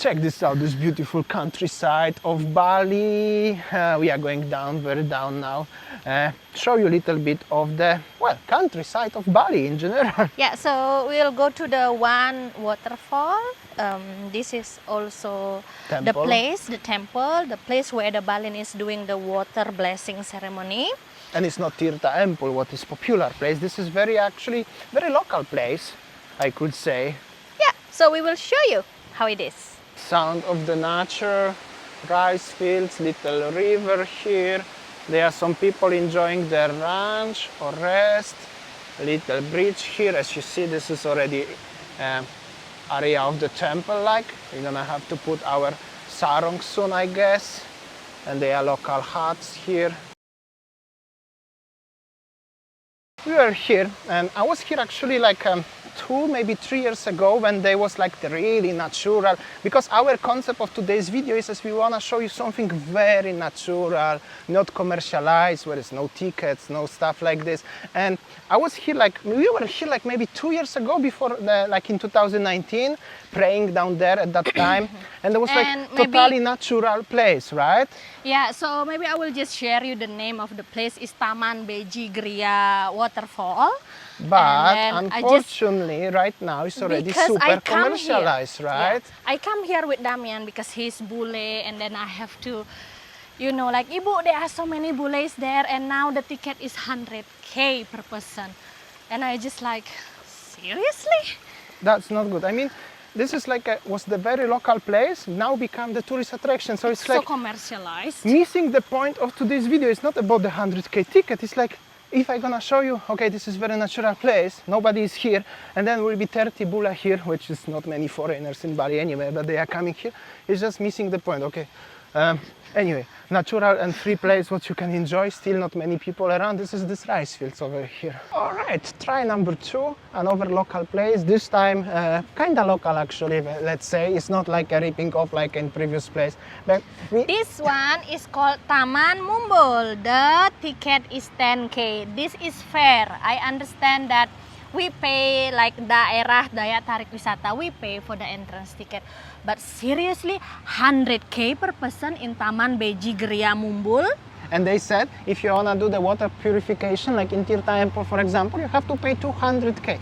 Check this out, this beautiful countryside of Bali. We are going down, very down now. Show you a little bit of the, well, countryside of Bali in general. Yeah, so we'll go to the one waterfall. This is also the Temple. place, the temple, the place where the Balinese doing the water blessing ceremony. And it's not Tirta Temple, what is popular place. This is actually very local place, I could say. Yeah, so we will show you how it is. Sound of the nature, rice fields, little river here. There are some people enjoying their lunch or rest. Little bridge here, as you see, this is already area of the temple. Like we're gonna have to put our sarong soon, I guess. And there are local huts here. We were here, and I was here actually like 2, maybe 3 years ago when there was like the really natural, because our concept of today's video is as we want to show you something very natural, not commercialized, where there's no tickets, no stuff like this. And I was here like, we were here like maybe 2 years ago before, like in 2019, praying down there at that time. And there was like totally natural place, right? Yeah, so maybe I will just share you the name of the place is Taman Beji Gria Waterfall. But unfortunately, right now it's already super commercialized, here, right? Yeah, I come here with Damian because he's bule, and then I have to, you know, like, Ibu, there are so many bules there, and now the ticket is 100K per person. And I just like, seriously? That's not good. I mean, this is like was the very local place, now become the tourist attraction. So it's like so commercialized. Missing the point of today's video. It's not about the 100K ticket. It's like, if I'm gonna show you, okay, this is very natural place, nobody is here, and then will be 30 bula here, which is not many foreigners in Bali anyway, but they are coming here. It's just missing the point, okay. Anyway, natural and free place, what you can enjoy, still not many people around. This is this rice fields over here. All right, try number 2, another local place, this time kind of local actually, let's say. It's not like a ripping off like in previous place. But this one is called Taman Mumbul. The ticket is 10K. This is fair. I understand that we pay like daerah daya tarik wisata, we pay for the entrance ticket. But seriously, 100K per person in Taman Beji Gria Mumbul? And they said, if you wanna do the water purification, like in Tirta Temple, for example, you have to pay 200K.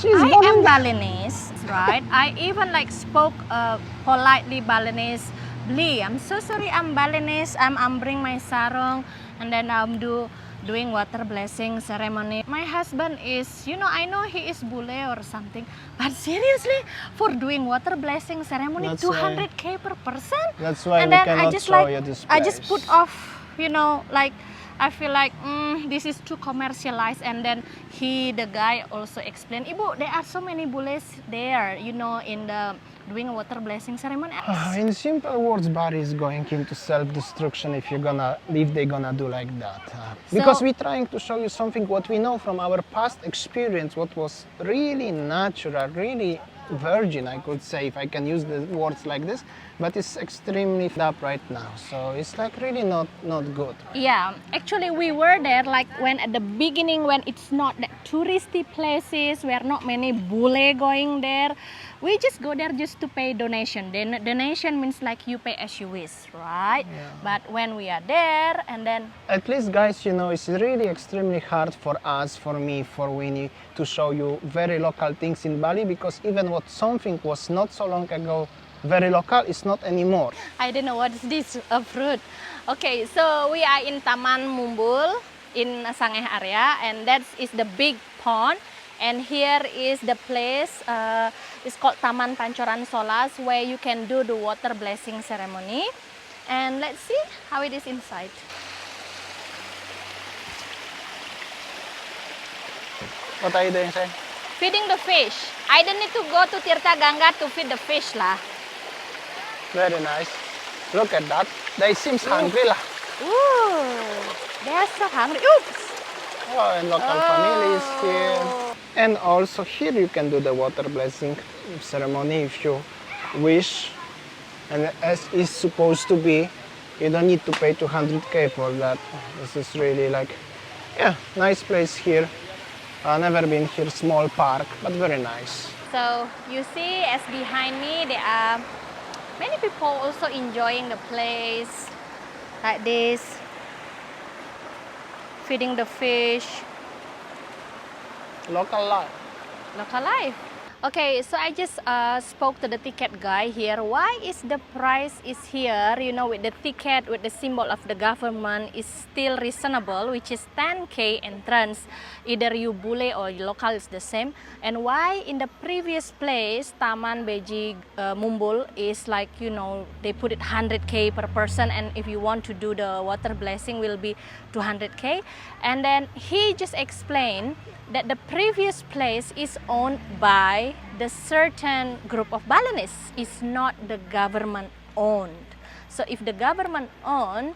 I am Balinese, right? I even like spoke politely Balinese. Bli, I'm so sorry, I'm Balinese. I'm bring my sarong, and then I'm doing water blessing ceremony. My husband is, you know, I know he is bule or something, but seriously, for doing water blessing ceremony, 200K per person? That's why and we then cannot I just show like, you this place. I just put off, you know, like, I feel like this is too commercialized. And then the guy also explained, Ibu, there are so many bules there, you know, in the doing a water blessing ceremony. In simple words, Bali is going into self-destruction if they're gonna do like that. Because we're trying to show you something what we know from our past experience, what was really natural, really virgin, I could say, if I can use the words like this, but it's extremely up right now, so it's like really not good. Yeah, actually we were there like when at the beginning, when it's not the touristy places, where not many bule going there. We just go there just to pay donation. Then donation means like you pay as you wish, right? Yeah. But when we are there, and then at least, guys, you know, it's really extremely hard for us, for me, for Winnie, to show you very local things in Bali, because even what something was not so long ago very local, it's not anymore. I don't know what is this, a fruit. Okay, so we are in Taman Mumbul in Sangeh area, and that is the big pond. And here is the place, it's called Taman Pancoran Solas, where you can do the water blessing ceremony. And let's see how it is inside. What are you doing, sir? Feeding the fish. I don't need to go to Tirta Gangga to feed the fish lah. Very nice. Look at that. They seem hungry lah. Ooh, they are so hungry. Oops. Oh, and local families here. And also here you can do the water blessing ceremony if you wish. And as is supposed to be, you don't need to pay 200K for that. This is really like, yeah, nice place here. I've never been here, small park, but very nice. So you see, as behind me, there are many people also enjoying the place like this, feeding the fish. Local life. Local life. Okay, so I just spoke to the ticket guy here. Why is the price is here, you know, with the ticket, with the symbol of the government is still reasonable, which is 10K entrance. Either you bule or local is the same. And why in the previous place, Taman Beji Mumbul is like, you know, they put it 100K per person, and if you want to do the water blessing will be 200K. And then he just explained that the previous place is owned by the certain group of Balinese. It's not the government owned. So if the government owned,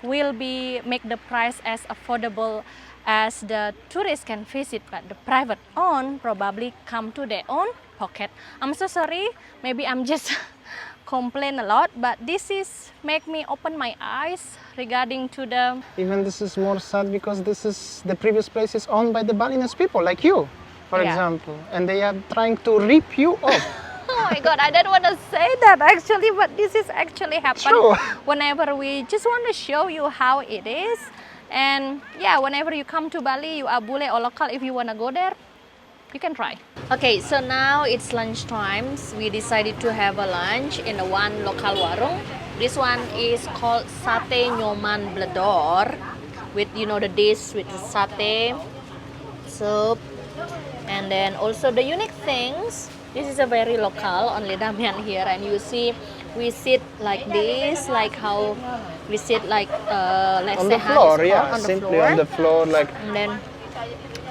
will be make the price as affordable as the tourists can visit, but the private owned probably come to their own pocket. I'm so sorry, maybe I'm just complain a lot, but this is make me open my eyes regarding to the Even this is more sad because this is the previous place is owned by the Balinese people like you, for Yeah. example, and they are trying to rip you off. Oh my god, I don't want to say that actually, but this is actually happen True. whenever we just want to show you how it is. And yeah, whenever you come to Bali, you are bule or local, if you want to go there, you can try. Okay, so now it's lunch times. We decided to have a lunch in the one local warung. This one is called Sate Nyoman Bledor, with, you know, the dish with the satay, soup, and then also the unique things. This is a very local, only Damian here, and you see we sit like this, like how we sit like let's On say the floor, hand yeah, on the simply floor. on the floor, like And then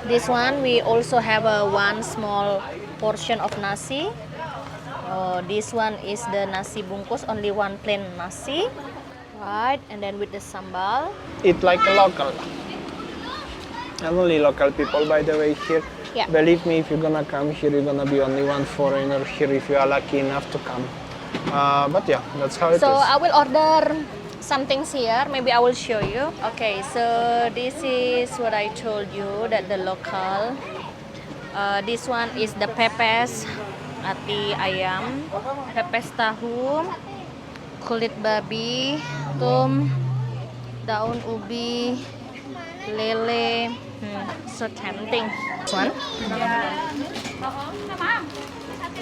this one we also have a one small portion of nasi. This one is the nasi bungkus, only one plain nasi, right? And then with the sambal. eat like a local. And only local people, by the way, here. Yeah. Believe me, if you're gonna come here, you're gonna be only one foreigner here if you are lucky enough to come. But yeah, that's how it is. So I will order some things here. Maybe I will show you. Okay, so this is what I told you, that the local. This one is the pepes, ati ayam, pepes tahu, kulit babi, tum, daun ubi, lele. So tempting. This one.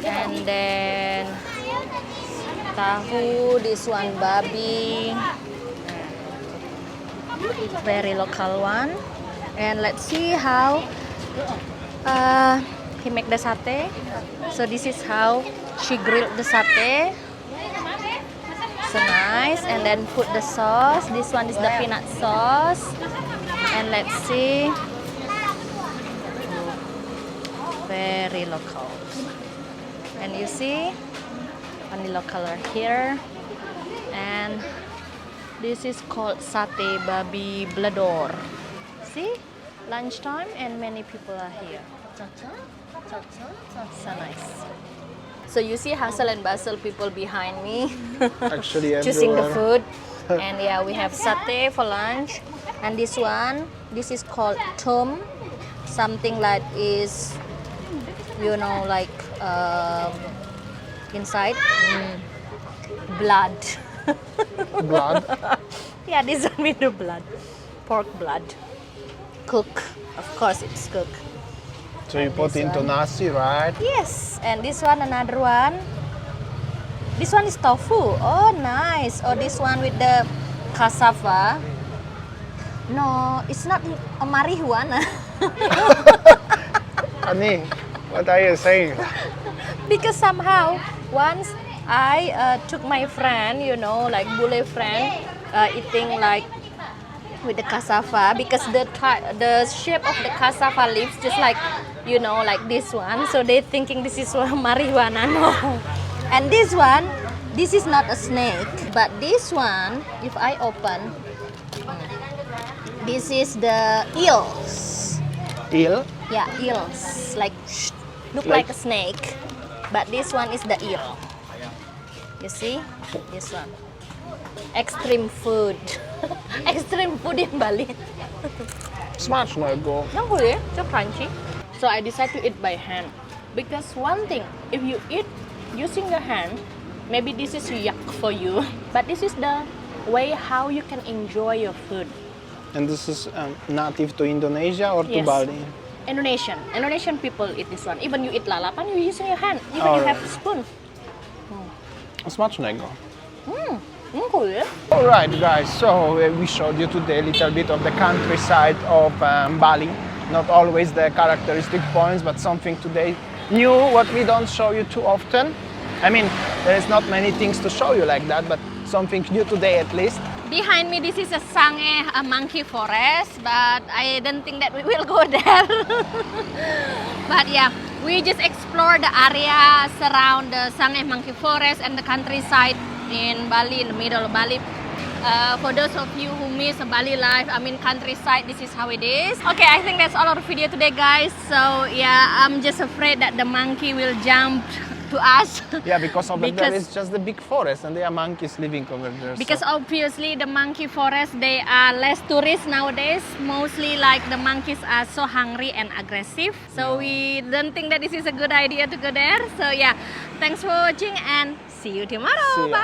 And then tahu, this one babi, very local one. And let's see how he make the satay. So this is how she grilled the satay. So nice. And then put the sauce. This one is the peanut sauce. And let's see, very local. And you see, only local are here. And this is called Sate Babi Bledor. See, lunchtime and many people are here. So nice. So you see hustle and bustle people behind me Actually, choosing the everywhere. food. And yeah, we have satay for lunch. And this one, this is called tum, something like is, you know, like inside blood. Blood. Yeah, this one with the blood, pork blood, cook. Of course, it's cook. So you And put this into one. nasi, right? Yes, and this one, another one. This one is tofu. Oh, nice. Oh, this one with the cassava. No, it's not a marijuana. Ani, what are you saying? Because somehow once I took my friend, you know, like bule friend, eating like with the cassava, because the shape of the cassava leaves just like, you know, like this one. So they thinking this is marijuana. No. And this one, this is not a snake, but this one, if I open, this is the eels. Eel? Yeah, eels. Like, look like Like- a snake. But this one is the eel. You see? This one. Extreme food. Extreme food in Bali. Smash no go. Yang boleh, so crunchy. So I decided to eat by hand. Because one thing, if you eat using your hand, maybe this is yuck for you. But this is the way how you can enjoy your food. And this is native to Indonesia or to Yes. Bali? Indonesian people eat this one. Even you eat lalapan, you using your hand. Even you have Alright. spoon. Smacznego. Cool, yeah? Alright guys, so we showed you today a little bit of the countryside of Bali. Not always the characteristic points, but something today new what we don't show you too often. I mean, there's not many things to show you like that, but something new today at least. Behind me, this is a Sangeh, a monkey forest, but I don't think that we will go there. But yeah, we just explore the area surround the Sangeh monkey forest and the countryside in Bali, in the middle of Bali. For those of you who miss a Bali life, I mean countryside, this is how it is. Okay, I think that's all our video today, guys. So yeah, I'm just afraid that the monkey will jump to us. Yeah, because over there Because- is just the big forest and there are monkeys living over there. Because so. obviously the monkey forest, they are less tourists nowadays. Mostly like the monkeys are so hungry and aggressive. So we don't think that this is a good idea to go there. So yeah, thanks for watching and see you tomorrow. See ya. Bye.